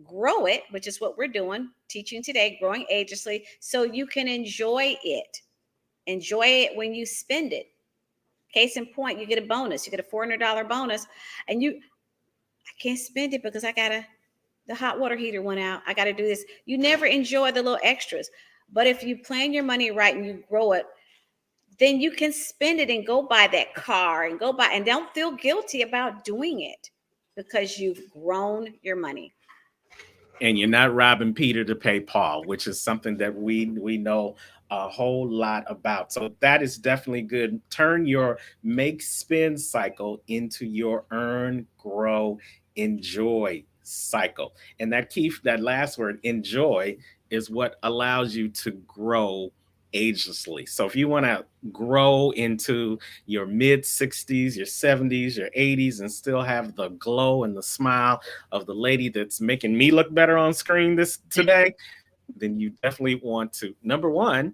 Speaker 2: grow it, which is what we're doing, teaching today, growing agelessly, so you can enjoy it. Enjoy it when you spend it. Case in point, you get a bonus. You get a $400 bonus, and I can't spend it because the hot water heater went out. I got to do this. You never enjoy the little extras. But if you plan your money right and you grow it, then you can spend it and go buy that car and go buy, and don't feel guilty about doing it because you've grown your money.
Speaker 1: And you're not robbing Peter to pay Paul, which is something that we know a whole lot about. So that is definitely good. Turn your make spend cycle into your earn, grow, enjoy cycle. And that last word, enjoy, is what allows you to grow agelessly. So if you want to grow into your mid 60s, your 70s, your 80s, and still have the glow and the smile of the lady that's making me look better on screen this today, then you definitely want to, number one,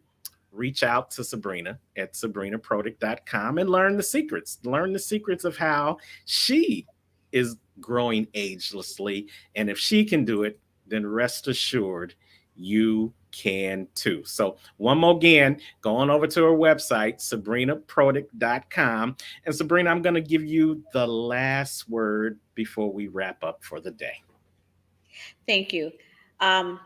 Speaker 1: reach out to Sabrina at sabrinaprotic.com and learn the secrets. Learn the secrets of how she is growing agelessly. And if she can do it, then rest assured you can too. So, one more again, go on over to her website, sabrinaprotic.com. And Sabrina, I'm going to give you the last word before we wrap up for the day.
Speaker 2: Thank you. Um,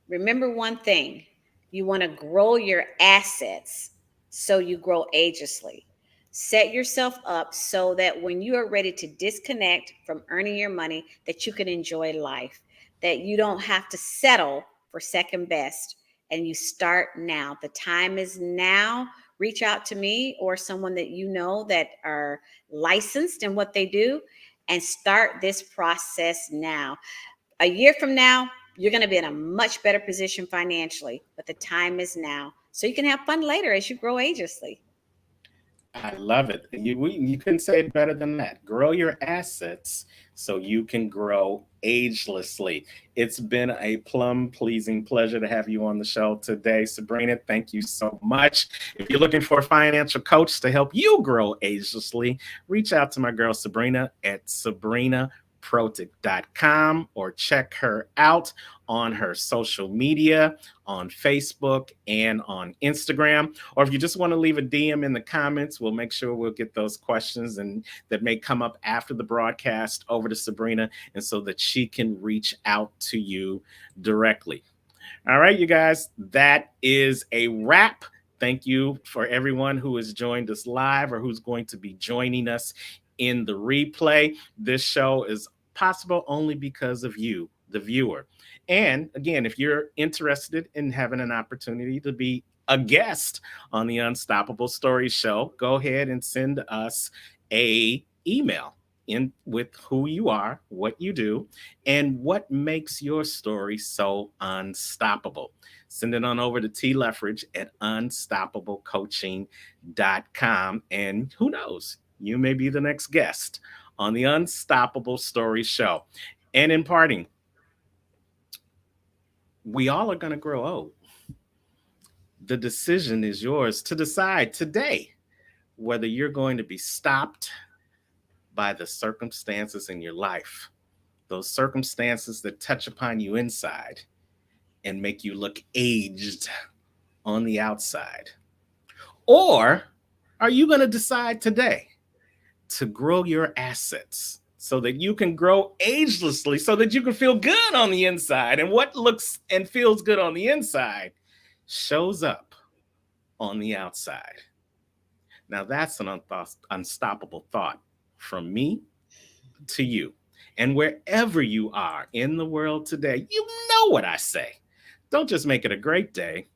Speaker 2: Remember one thing, you want to grow your assets so you grow agelessly. Set yourself up so that when you are ready to disconnect from earning your money, that you can enjoy life, that you don't have to settle for second best, and you start now. The time is now. Reach out to me or someone that you know that are licensed in what they do and start this process now. A year from now, you're going to be in a much better position financially, but the time is now. So you can have fun later as you grow agelessly.
Speaker 1: I love it. You couldn't say it better than that. Grow your assets so you can grow agelessly. It's been a plum pleasing pleasure to have you on the show today, Sabrina. Thank you so much. If you're looking for a financial coach to help you grow agelessly, reach out to my girl Sabrina at sabrinaprotic.com or check her out on her social media on Facebook and on Instagram. Or if you just want to leave a DM in the comments, we'll make sure we'll get those questions and that may come up after the broadcast over to Sabrina, and so that she can reach out to you directly. All right, you guys, that is a wrap. Thank you for everyone who has joined us live or who's going to be joining us in the replay. This show is possible only because of you, the viewer. And again, if you're interested in having an opportunity to be a guest on the Unstoppable Stories show, go ahead and send us a email in with who you are, what you do, and what makes your story so unstoppable. Send it on over to T Leffridge at unstoppablecoaching.com. And who knows, you may be the next guest on the Unstoppable Stories show. And in parting, We all are going to grow old. The decision is yours to decide today whether you're going to be stopped by the circumstances in your life, those circumstances that touch upon you inside and make you look aged on the outside. Or are you going to decide today to grow your assets so that you can grow agelessly, so that you can feel good on the inside? And what looks and feels good on the inside shows up on the outside. Now, that's an unstoppable thought from me to you. And wherever you are in the world today, you know what I say. Don't just make it a great day.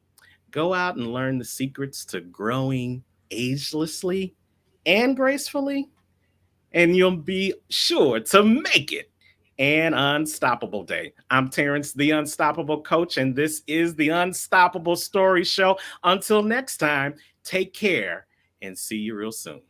Speaker 1: Go out and learn the secrets to growing agelessly and gracefully, and you'll be sure to make it an unstoppable day. I'm Terrence, the Unstoppable Coach, and this is the Unstoppable Story Show. Until next time, take care and see you real soon.